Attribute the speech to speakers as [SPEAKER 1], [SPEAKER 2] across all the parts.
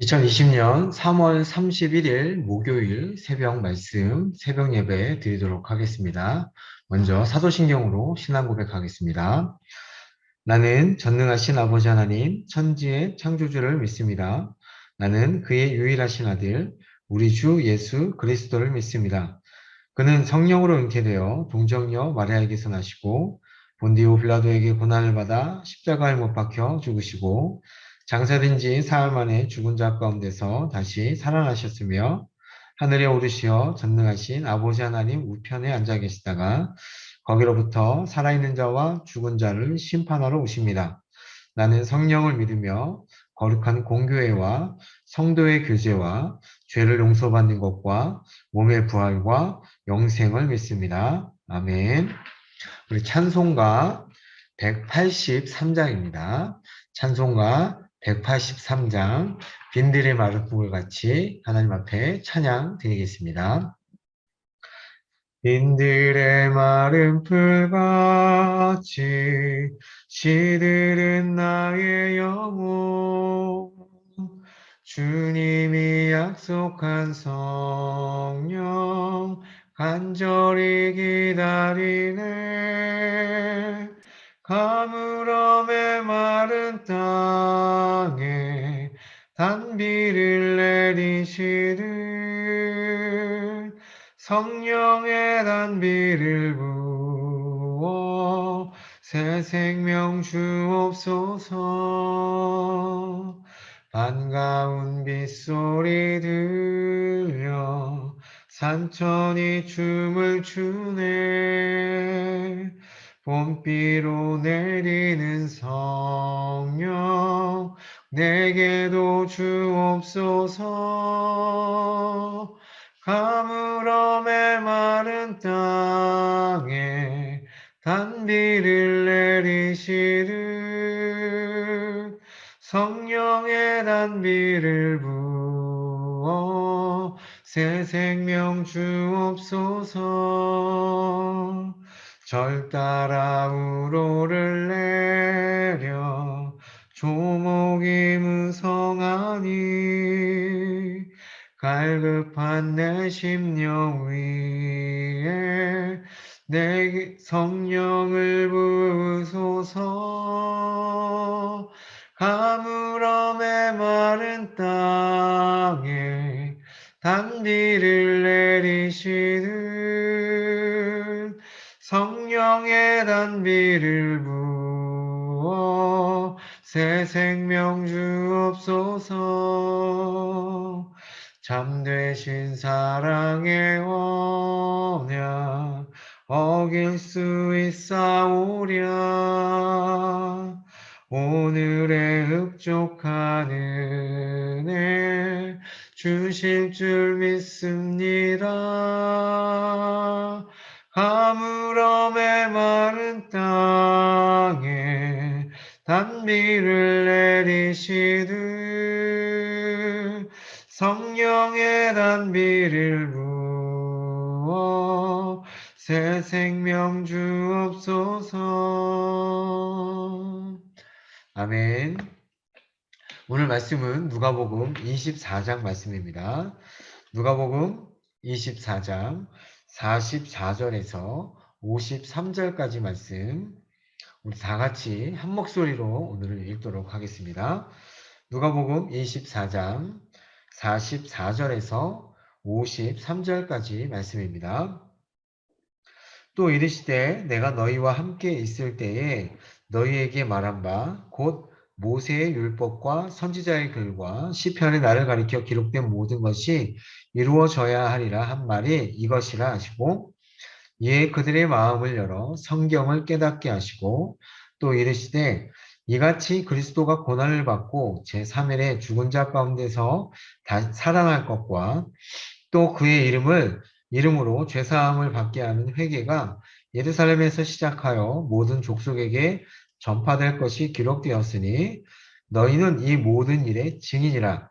[SPEAKER 1] 2020년 3월 31일 목요일 새벽 말씀, 새벽 예배 드리도록 하겠습니다. 먼저 사도신경으로 신앙 고백하겠습니다. 나는 전능하신 아버지 하나님, 천지의 창조주를 믿습니다. 나는 그의 유일하신 아들, 우리 주 예수 그리스도를 믿습니다. 그는 성령으로 잉태되어 동정녀 마리아에게서 나시고 본디오 빌라도에게 고난을 받아 십자가에 못 박혀 죽으시고 장사된 지 사흘 만에 죽은 자 가운데서 다시 살아나셨으며 하늘에 오르시어 전능하신 아버지 하나님 우편에 앉아 계시다가 거기로부터 살아있는 자와 죽은 자를 심판하러 오십니다. 나는 성령을 믿으며 거룩한 공교회와 성도의 교제와 죄를 용서받는 것과 몸의 부활과 영생을 믿습니다. 아멘. 우리 찬송가 183장입니다. 찬송가 183장 빈들의 마른 풀 같이 하나님 앞에 찬양 드리겠습니다. 빈들의 마른 풀같이 시들은 나의 영혼 주님이 약속한 성령 간절히 기다리네 가물음의 마른 땅에 단비를 내리시듯 성령의 단비를 부어 새 생명 주옵소서 반가운 빗소리 들려 산천이 춤을 추네 봄비로 내리는 성령 내게도 주옵소서 가물음의 마른 땅에 단비를 내리시듯 성령의 단비를 부어 새 생명 주옵소서 절 따라 우로를 내려 조목이 무성하니 갈급한 내 심령 위에 내 성령을 부으소서 가물음의 마른 땅에 단비를 내리시듯 성령의 단비를 부어 새 생명 주옵소서 잠되신 사랑의 언약 어길 수 있사오랴 오늘의 흡족한 은혜 주실 줄 믿습니다. 가물음의 마른 땅에 단비를 내리시듯 성령의 단비를 부어 새 생명 주옵소서. 아멘. 오늘 말씀은 누가복음 24장 말씀입니다. 누가복음 24장 44절에서 53절까지 말씀 우리 다 같이 한 목소리로 오늘 읽도록 하겠습니다. 누가복음 24장 44절에서 53절까지 말씀입니다. 또 이르시되 내가 너희와 함께 있을 때에 너희에게 말한 바 곧 모세의 율법과 선지자의 글과 시편의 나를 가리켜 기록된 모든 것이 이루어져야 하리라 한 말이 이것이라 하시고 이에 그들의 마음을 열어 성경을 깨닫게 하시고 또 이르시되 이같이 그리스도가 고난을 받고 제3일에 죽은 자 가운데서 살아날 것과 또 그의 이름으로 죄사함을 받게 하는 회개가 예루살렘에서 시작하여 모든 족속에게 전파될 것이 기록되었으니 너희는 이 모든 일의 증인이라.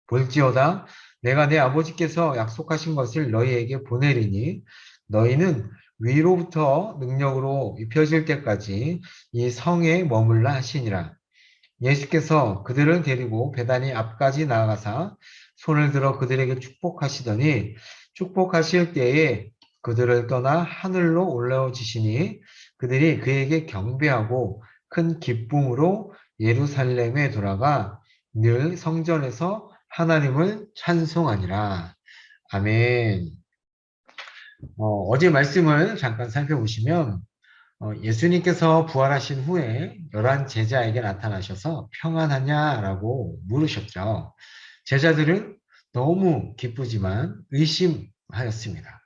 [SPEAKER 1] 볼지어다 내가 내 아버지께서 약속하신 것을 너희에게 보내리니 너희는 위로부터 능력으로 입혀질 때까지 이 성에 머물라 하시니라. 예수께서 그들을 데리고 베다니 앞까지 나아가사 손을 들어 그들에게 축복하시더니 축복하실 때에 그들을 떠나 하늘로 올라오시니 그들이 그에게 경배하고 큰 기쁨으로 예루살렘에 돌아가 늘 성전에서 하나님을 찬송하니라. 아멘. 어제 말씀을 잠깐 살펴보시면 예수님께서 부활하신 후에 11 제자에게 나타나셔서 평안하냐라고 물으셨죠. 제자들은 너무 기쁘지만 의심하였습니다.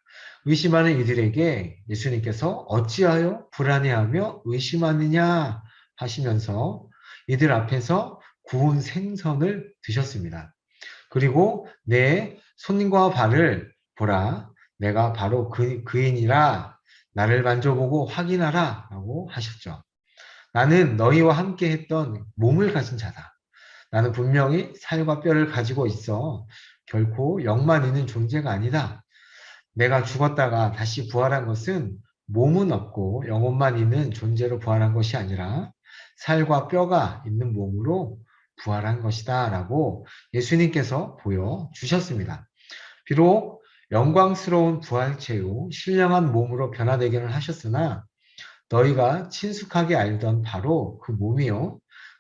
[SPEAKER 1] 의심하는 이들에게 예수님께서 어찌하여 불안해하며 의심하느냐 하시면서 이들 앞에서 구운 생선을 드셨습니다. 그리고 내 손과 발을 보라. 내가 바로 그인이라 나를 만져보고 확인하라 라고 하셨죠. 나는 너희와 함께 했던 몸을 가진 자다. 나는 분명히 살과 뼈를 가지고 있어 결코 영만 있는 존재가 아니다. 내가 죽었다가 다시 부활한 것은 몸은 없고 영혼만 있는 존재로 부활한 것이 아니라 살과 뼈가 있는 몸으로 부활한 것이다 라고 예수님께서 보여주셨습니다. 비록 영광스러운 부활체 후 신령한 몸으로 변화되기는 하셨으나 너희가 친숙하게 알던 바로 그 몸이요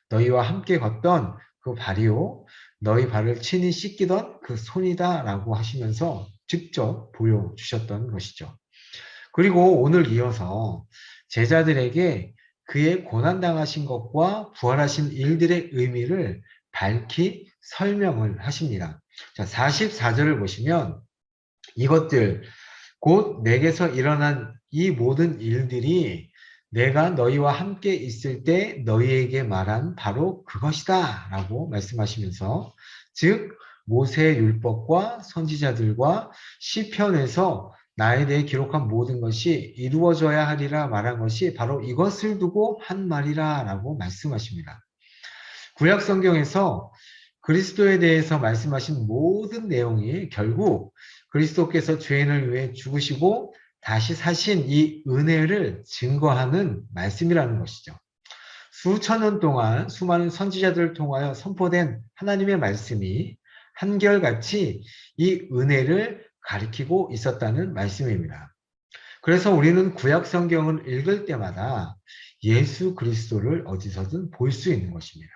[SPEAKER 1] 너희와 함께 걷던 그 발이요 너희 발을 친히 씻기던 그 손이다 라고 하시면서 직접 보여주셨던 것이죠. 그리고 오늘 이어서 제자들에게 그의 고난당하신 것과 부활하신 일들의 의미를 밝히 설명을 하십니다. 자, 44절을 보시면 이것들 곧 내게서 일어난 이 모든 일들이 내가 너희와 함께 있을 때 너희에게 말한 바로 그것이다 라고 말씀하시면서 즉 모세의 율법과 선지자들과 시편에서 나에 대해 기록한 모든 것이 이루어져야 하리라 말한 것이 바로 이것을 두고 한 말이라 라고 말씀하십니다. 구약 성경에서 그리스도에 대해서 말씀하신 모든 내용이 결국 그리스도께서 죄인을 위해 죽으시고 다시 사신 이 은혜를 증거하는 말씀이라는 것이죠. 수천 년 동안 수많은 선지자들을 통하여 선포된 하나님의 말씀이 한결같이 이 은혜를 가리키고 있었다는 말씀입니다. 그래서 우리는 구약 성경을 읽을 때마다 예수 그리스도를 어디서든 볼 수 있는 것입니다.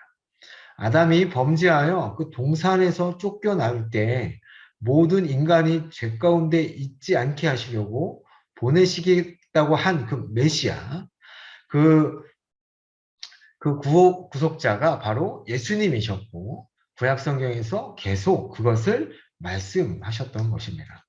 [SPEAKER 1] 아담이 범죄하여 그 동산에서 쫓겨나올 때 모든 인간이 죄 가운데 있지 않게 하시려고 보내시겠다고 한 그 메시아, 그, 구속자가 바로 예수님이셨고 구약 성경에서 계속 그것을 말씀하셨던 것입니다.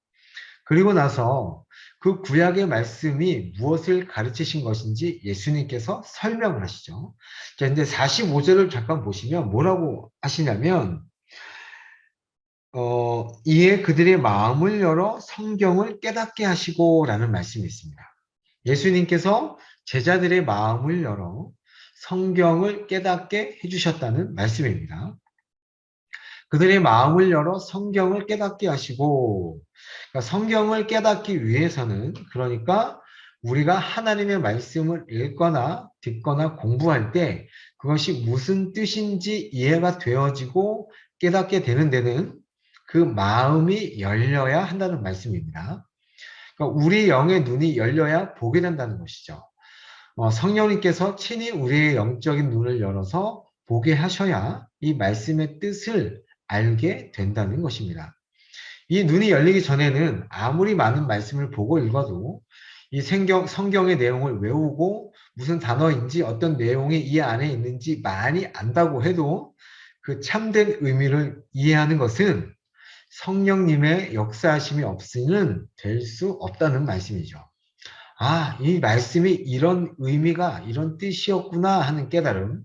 [SPEAKER 1] 그리고 나서 그 구약의 말씀이 무엇을 가르치신 것인지 예수님께서 설명을 하시죠. 그런데 45절을 잠깐 보시면 뭐라고 하시냐면 이에 그들의 마음을 열어 성경을 깨닫게 하시고 라는 말씀이 있습니다. 예수님께서 제자들의 마음을 열어 성경을 깨닫게 해주셨다는 말씀입니다. 그들의 마음을 열어 성경을 깨닫게 하시고 그러니까 성경을 깨닫기 위해서는 그러니까 우리가 하나님의 말씀을 읽거나 듣거나 공부할 때 그것이 무슨 뜻인지 이해가 되어지고 깨닫게 되는 데는 그 마음이 열려야 한다는 말씀입니다. 그러니까 우리 영의 눈이 열려야 보게 된다는 것이죠. 성령님께서 친히 우리의 영적인 눈을 열어서 보게 하셔야 이 말씀의 뜻을 알게 된다는 것입니다. 이 눈이 열리기 전에는 아무리 많은 말씀을 보고 읽어도 이 성경의 내용을 외우고 무슨 단어인지 어떤 내용이 이 안에 있는지 많이 안다고 해도 그 참된 의미를 이해하는 것은 성령님의 역사하심이 없이는 될 수 없다는 말씀이죠. 아, 이 말씀이 이런 의미가 이런 뜻이었구나 하는 깨달음.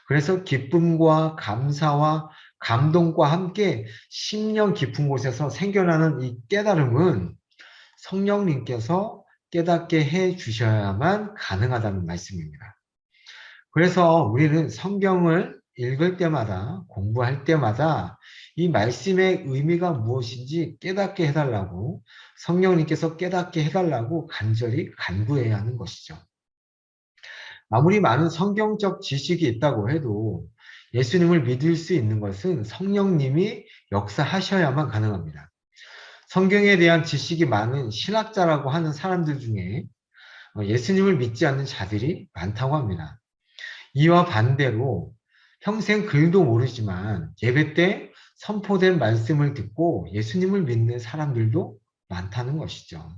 [SPEAKER 1] 그래서 기쁨과 감사와 감동과 함께 심령 깊은 곳에서 생겨나는 이 깨달음은 성령님께서 깨닫게 해 주셔야만 가능하다는 말씀입니다. 그래서 우리는 성경을 읽을 때마다 공부할 때마다 이 말씀의 의미가 무엇인지 깨닫게 해달라고 성령님께서 깨닫게 해달라고 간절히 간구해야 하는 것이죠. 아무리 많은 성경적 지식이 있다고 해도 예수님을 믿을 수 있는 것은 성령님이 역사하셔야만 가능합니다. 성경에 대한 지식이 많은 신학자라고 하는 사람들 중에 예수님을 믿지 않는 자들이 많다고 합니다. 이와 반대로 평생 글도 모르지만 예배 때 선포된 말씀을 듣고 예수님을 믿는 사람들도 많다는 것이죠.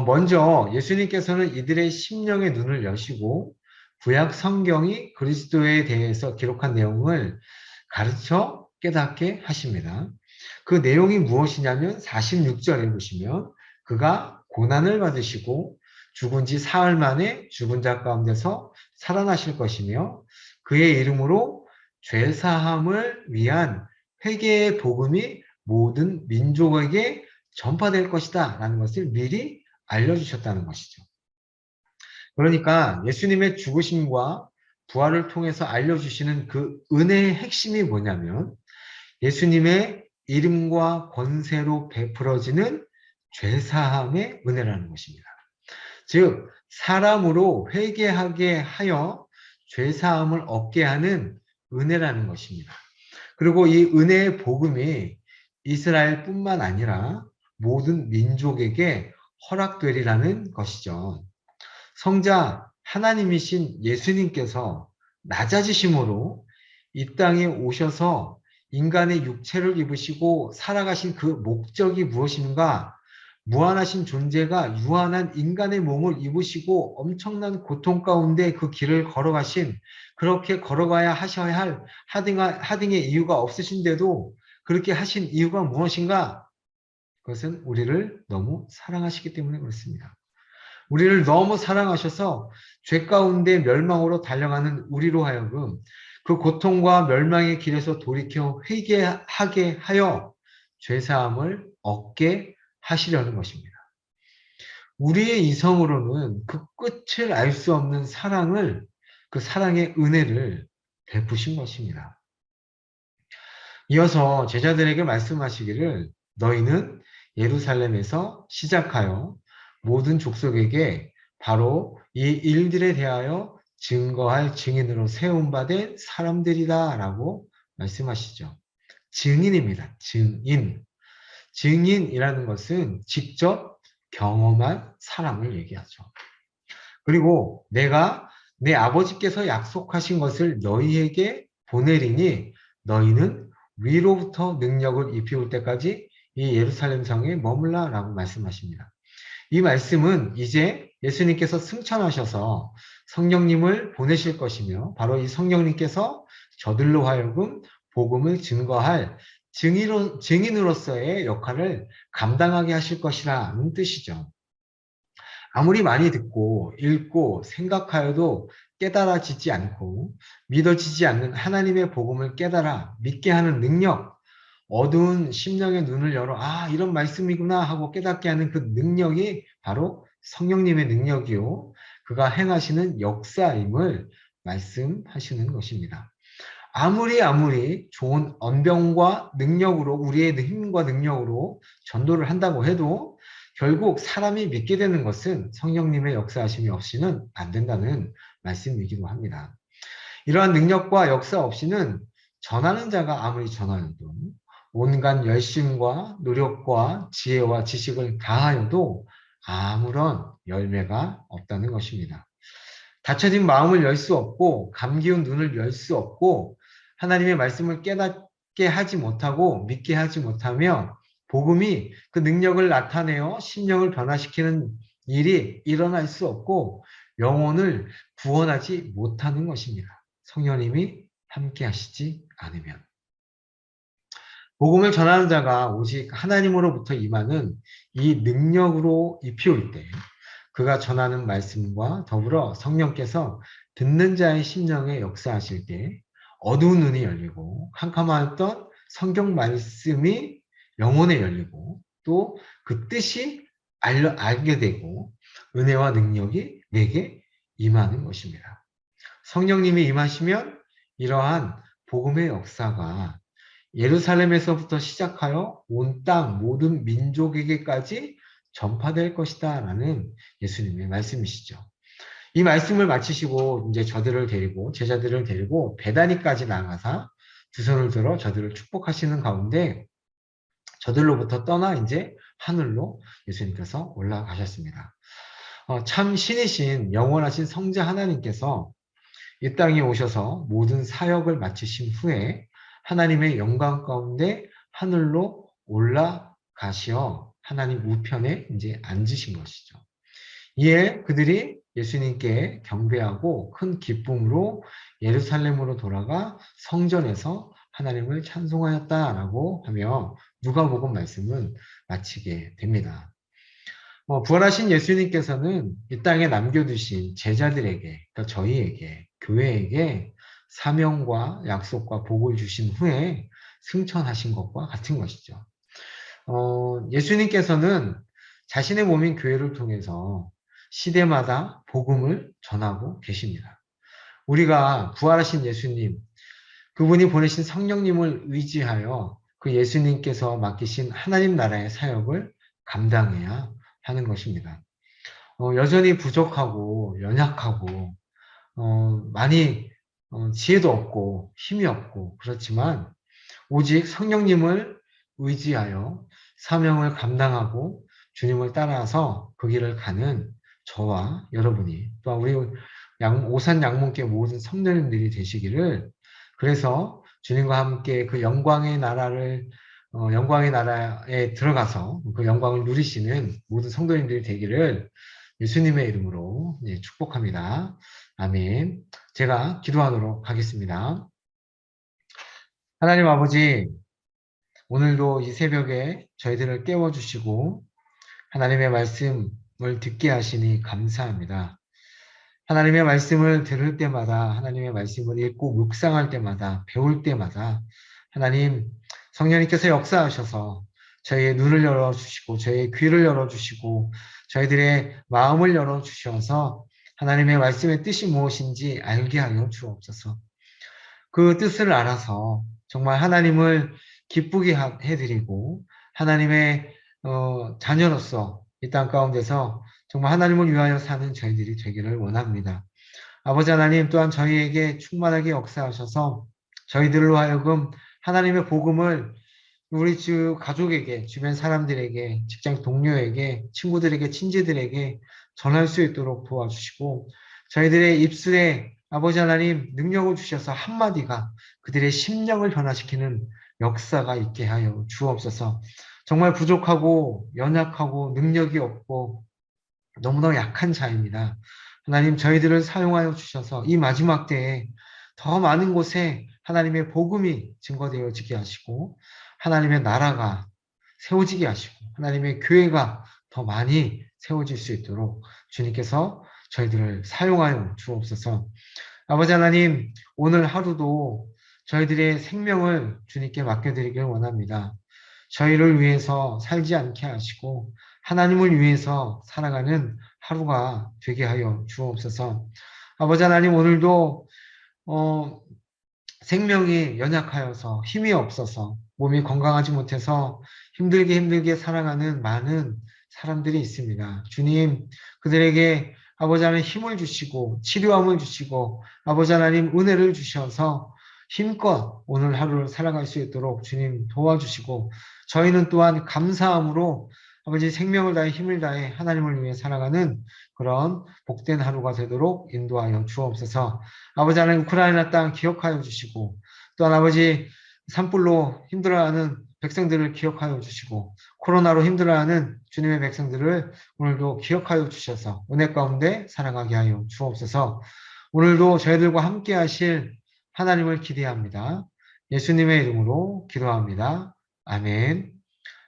[SPEAKER 1] 먼저 예수님께서는 이들의 심령의 눈을 여시고 구약 성경이 그리스도에 대해서 기록한 내용을 가르쳐 깨닫게 하십니다. 그 내용이 무엇이냐면 46절에 보시면 그가 고난을 받으시고 죽은 지 사흘 만에 죽은 자 가운데서 살아나실 것이며 그의 이름으로 죄사함을 위한 회개의 복음이 모든 민족에게 전파될 것이다 라는 것을 미리 알려주셨다는 것이죠. 그러니까 예수님의 죽으심과 부활을 통해서 알려주시는 그 은혜의 핵심이 뭐냐면 예수님의 이름과 권세로 베풀어지는 죄사함의 은혜라는 것입니다. 즉 사람으로 회개하게 하여 죄사함을 얻게 하는 은혜라는 것입니다. 그리고 이 은혜의 복음이 이스라엘뿐만 아니라 모든 민족에게 허락되리라는 것이죠. 성자 하나님이신 예수님께서 낮아지심으로 이 땅에 오셔서 인간의 육체를 입으시고 살아가신 그 목적이 무엇인가? 무한하신 존재가 유한한 인간의 몸을 입으시고 엄청난 고통 가운데 그 길을 걸어가신 그렇게 걸어가야 하셔야 할 하등의 이유가 없으신데도 그렇게 하신 이유가 무엇인가? 그것은 우리를 너무 사랑하시기 때문에 그렇습니다. 우리를 너무 사랑하셔서 죄 가운데 멸망으로 달려가는 우리로 하여금 그 고통과 멸망의 길에서 돌이켜 회개하게 하여 죄사함을 얻게 하시려는 것입니다. 우리의 이성으로는 그 끝을 알 수 없는 사랑을, 그 사랑의 은혜를 베푸신 것입니다. 이어서 제자들에게 말씀하시기를 너희는 예루살렘에서 시작하여 모든 족속에게 바로 이 일들에 대하여 증거할 증인으로 세움받은 사람들이다 라고 말씀하시죠. 증인입니다. 증인. 증인이라는 것은 직접 경험한 사람을 얘기하죠. 그리고 내가 내 아버지께서 약속하신 것을 너희에게 보내리니 너희는 위로부터 능력을 입히올 때까지 이 예루살렘 성에 머물라 라고 말씀하십니다. 이 말씀은 이제 예수님께서 승천하셔서 성령님을 보내실 것이며 바로 이 성령님께서 저들로 하여금 복음을 증거할 증인으로서의 역할을 감당하게 하실 것이라는 뜻이죠. 아무리 많이 듣고 읽고 생각하여도 깨달아지지 않고 믿어지지 않는 하나님의 복음을 깨달아 믿게 하는 능력, 어두운 심령의 눈을 열어 이런 말씀이구나 하고 깨닫게 하는 그 능력이 바로 성령님의 능력이요 그가 행하시는 역사임을 말씀하시는 것입니다. 아무리 좋은 언병과 능력으로 우리의 힘과 능력으로 전도를 한다고 해도 결국 사람이 믿게 되는 것은 성령님의 역사하심이 없이는 안 된다는 말씀이기도 합니다. 이러한 능력과 역사 없이는 전하는 자가 아무리 전하여도 온갖 열심과 노력과 지혜와 지식을 다하여도 아무런 열매가 없다는 것입니다. 닫혀진 마음을 열 수 없고 감기운 눈을 열 수 없고 하나님의 말씀을 깨닫게 하지 못하고 믿게 하지 못하며 복음이 그 능력을 나타내어 심령을 변화시키는 일이 일어날 수 없고 영혼을 구원하지 못하는 것입니다. 성령님이 함께 하시지 않으면. 복음을 전하는 자가 오직 하나님으로부터 임하는 이 능력으로 입혀올 때 그가 전하는 말씀과 더불어 성령께서 듣는 자의 심령에 역사하실 때 어두운 눈이 열리고 캄캄하였던 성경 말씀이 영혼에 열리고 또 그 뜻이 알게 되고 은혜와 능력이 내게 임하는 것입니다. 성령님이 임하시면 이러한 복음의 역사가 예루살렘에서부터 시작하여 온 땅 모든 민족에게까지 전파될 것이다 라는 예수님의 말씀이시죠. 이 말씀을 마치시고 이제 저들을 데리고 제자들을 데리고 베다니까지 나가사 두 손을 들어 저들을 축복하시는 가운데 저들로부터 떠나 이제 하늘로 예수님께서 올라가셨습니다. 참 신이신 영원하신 성자 하나님께서 이 땅에 오셔서 모든 사역을 마치신 후에 하나님의 영광 가운데 하늘로 올라가시어 하나님 우편에 이제 앉으신 것이죠. 이에 그들이 예수님께 경배하고 큰 기쁨으로 예루살렘으로 돌아가 성전에서 하나님을 찬송하였다라고 하며 누가복음 말씀은 마치게 됩니다. 부활하신 예수님께서는 이 땅에 남겨두신 제자들에게, 그러니까 저희에게, 교회에게 사명과 약속과 복을 주신 후에 승천하신 것과 같은 것이죠. 예수님께서는 자신의 몸인 교회를 통해서 시대마다 복음을 전하고 계십니다. 우리가 부활하신 예수님, 그분이 보내신 성령님을 의지하여 그 예수님께서 맡기신 하나님 나라의 사역을 감당해야 하는 것입니다. 여전히 부족하고 연약하고 많이 지혜도 없고 힘이 없고 그렇지만 오직 성령님을 의지하여 사명을 감당하고 주님을 따라서 그 길을 가는 저와 여러분이 또 우리 오산 양문교 모든 성도님들이 되시기를, 그래서 주님과 함께 그 영광의 나라에 들어가서 그 영광을 누리시는 모든 성도님들이 되기를 예수님의 이름으로 축복합니다. 아멘. 제가 기도하도록 하겠습니다. 하나님 아버지, 오늘도 이 새벽에 저희들을 깨워주시고 하나님의 말씀을 듣게 하시니 감사합니다. 하나님의 말씀을 들을 때마다, 하나님의 말씀을 읽고 묵상할 때마다, 배울 때마다 하나님 성령님께서 역사하셔서 저희의 눈을 열어주시고 저희의 귀를 열어주시고 저희들의 마음을 열어주셔서 하나님의 말씀의 뜻이 무엇인지 알게 하여 주옵소서. 그 뜻을 알아서 정말 하나님을 기쁘게 해드리고 하나님의 자녀로서 이 땅 가운데서 정말 하나님을 위하여 사는 저희들이 되기를 원합니다. 아버지 하나님 또한 저희에게 충만하게 역사하셔서 저희들로 하여금 하나님의 복음을 우리 가족에게, 주변 사람들에게, 직장 동료에게, 친구들에게, 친지들에게 전할 수 있도록 도와주시고 저희들의 입술에 아버지 하나님 능력을 주셔서 한마디가 그들의 심령을 변화시키는 역사가 있게 하여 주옵소서. 정말 부족하고 연약하고 능력이 없고 너무나 약한 자입니다. 하나님 저희들을 사용하여 주셔서 이 마지막 때에 더 많은 곳에 하나님의 복음이 증거되어지게 하시고 하나님의 나라가 세워지게 하시고 하나님의 교회가 더 많이 세워질 수 있도록 주님께서 저희들을 사용하여 주옵소서. 아버지 하나님, 오늘 하루도 저희들의 생명을 주님께 맡겨드리길 원합니다. 저희를 위해서 살지 않게 하시고 하나님을 위해서 살아가는 하루가 되게 하여 주옵소서. 아버지 하나님, 오늘도 생명이 연약하여서 힘이 없어서 몸이 건강하지 못해서 힘들게 살아가는 많은 사람들이 있습니다. 주님, 그들에게 아버지 하나님 힘을 주시고 치료함을 주시고 아버지 하나님 은혜를 주셔서 힘껏 오늘 하루를 살아갈 수 있도록 주님 도와주시고 저희는 또한 감사함으로 아버지 생명을 다해 힘을 다해 하나님을 위해 살아가는 그런 복된 하루가 되도록 인도하여 주옵소서. 아버지 하나님 우크라이나 땅 기억하여 주시고 또한 아버지 산불로 힘들어하는 백성들을 기억하여 주시고 코로나로 힘들어하는 주님의 백성들을 오늘도 기억하여 주셔서 은혜 가운데 살아가게 하여 주옵소서. 오늘도 저희들과 함께 하실 하나님을 기대합니다. 예수님의 이름으로 기도합니다. 아멘.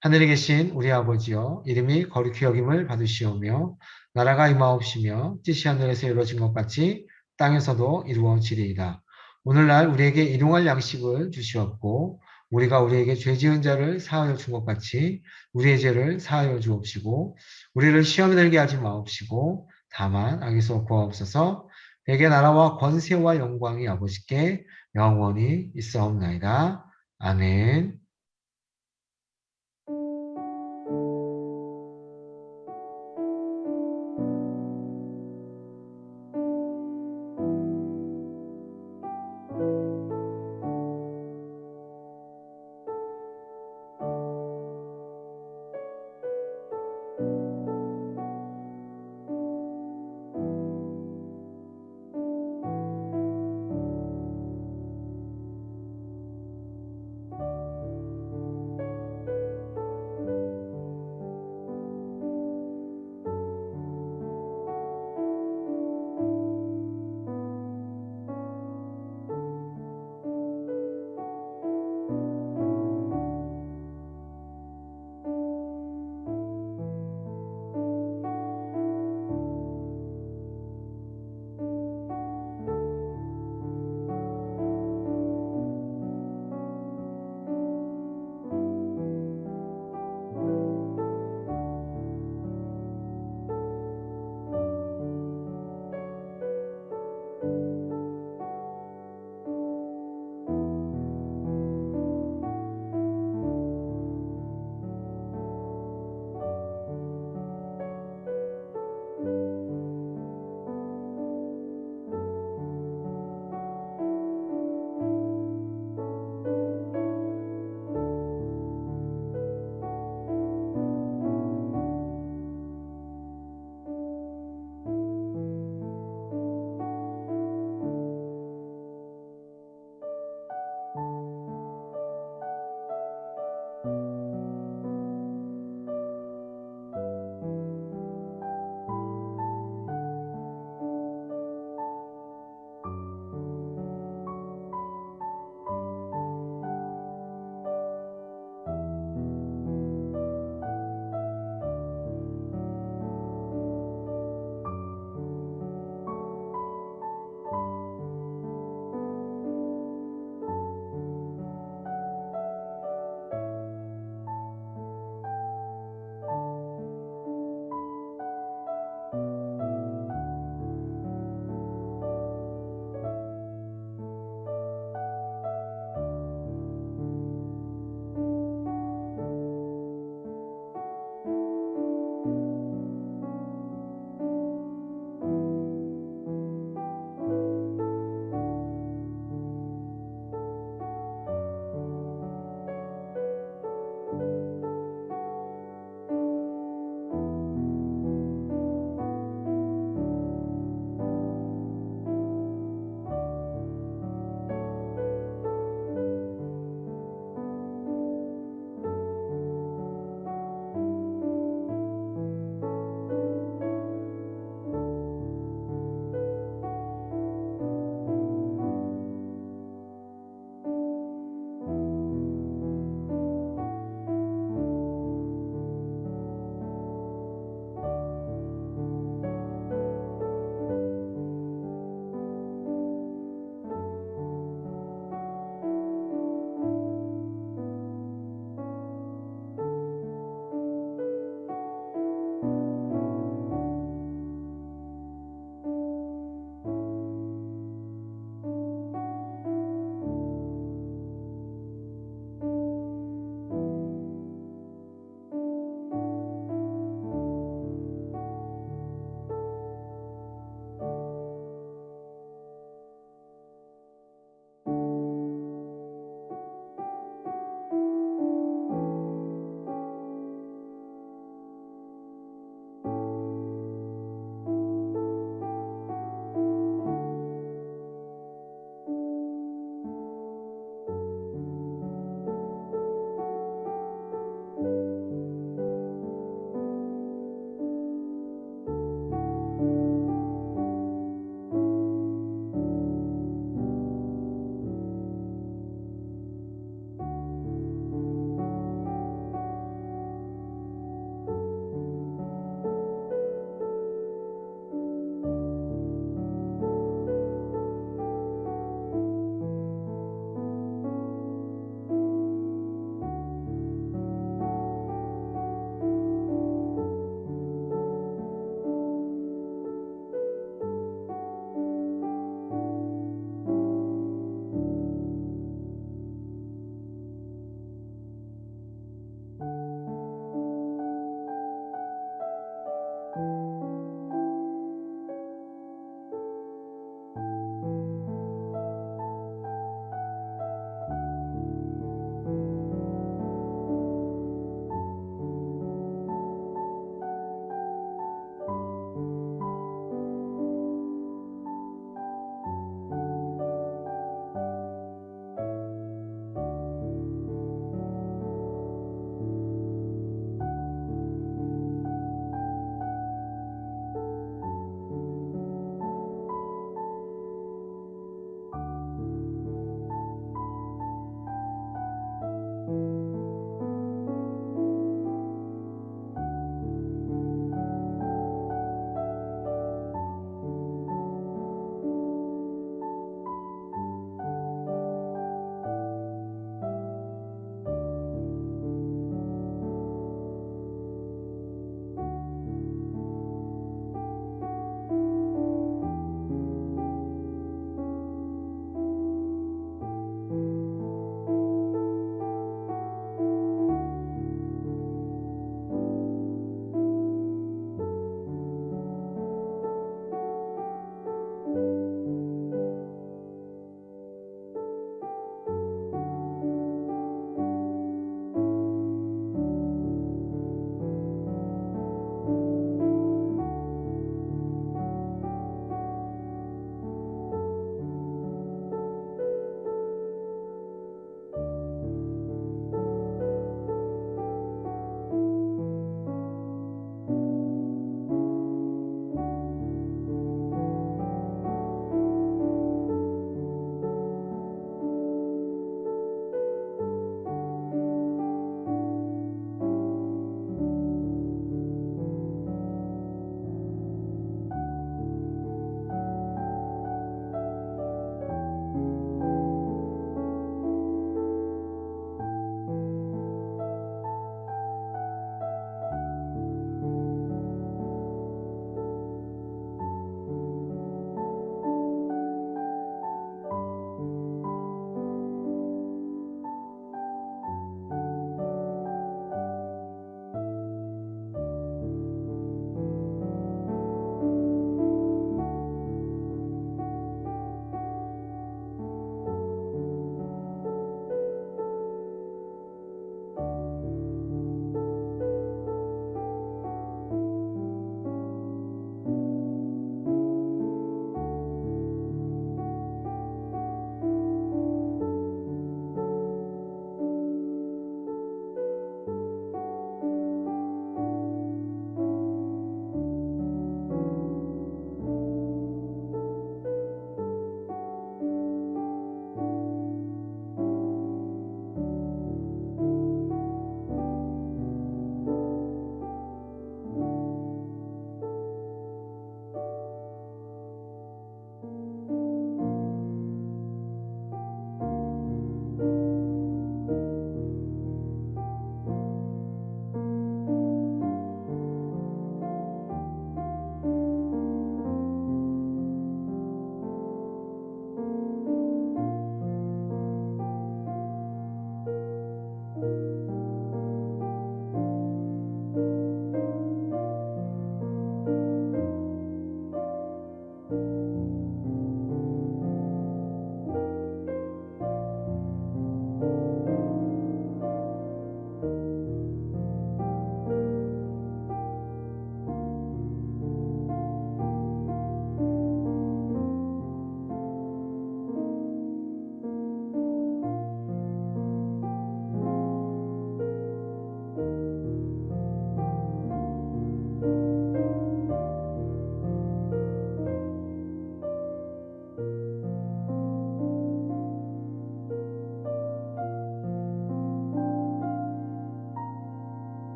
[SPEAKER 1] 하늘에 계신 우리 아버지여, 이름이 거룩히 여김을 받으시오며 나라가 임하옵시며 뜻이 하늘에서 이루어진 것 같이 땅에서도 이루어지리이다. 오늘날 우리에게 일용할 양식을 주시옵고 우리가 우리에게 죄 지은 자를 사하여 준 것 같이 우리의 죄를 사하여 주옵시고 우리를 시험에 들게 하지 마옵시고 다만 악에서 구하옵소서. 내게 나라와 권세와 영광이 아버지께 영원히 있사옵나이다. 아멘.